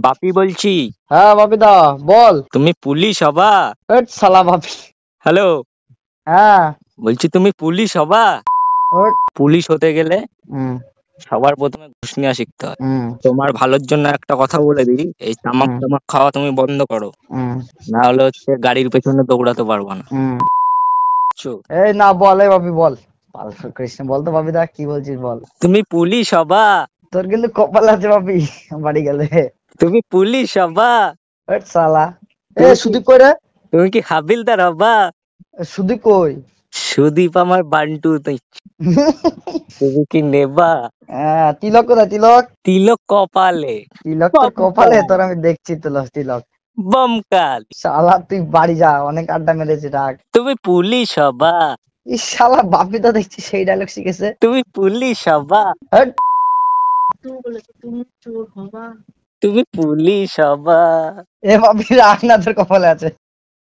বাপি বলছি। হ্যাঁ বাপিদা বল। তুমি পুলিশ হবা? ওট শালা বাপি। হ্যালো, হ্যাঁ বলছি তুমি পুলিশ হবা? ওট। পুলিশ হতে গেলে হুম সবার প্রথমে ঘুষ নেওয়া শিখতে হয়। হুম তোমার ভালোর জন্য একটা কথা বলে দিই, এই তামাক হুম টামাক খাওয়া তুমি বন্ধ করো, হুম না হলে হচ্ছে গাড়ির পেছনে দৌড়াতে পারবা না। হুম। বুঝছো? এই না বল এই বাপি বল। কৃষ্ণ বল তো বাপিদা কি বলছিস বল। তুমি পুলিশ হবা? তোর কিন্তু কপাল আছে বাপি বাড়ি গেলে। তুমি পুলিশ হবা? ওট শালা। এ তুমি কি সুদীপ কই রে? তুমি কি হাবিলদার হবা? সুদীপ কই? সুদীপ আমার বান্টু, তুমি কি নেবা? হ্যাঁ তিলক কোথায় তিলক? তিলক কপালে। তিলক তোর কপালে, বমকাল তোর আমি দেখছি তিলক তিলক। বমকাল। শালা তুই বাড়ি যা, অনেক আড্ডা মেরেছি ডাক। তুমি পুলিশ হবা? এই শালা বাপি তো দেখছি সেই ডায়লগ শিখেছে। তুমি পুলিশ হবা? হ্যাট। তুমি পুলিশ হবা? এ বাপি রাখ না, তোর কপালে আছে।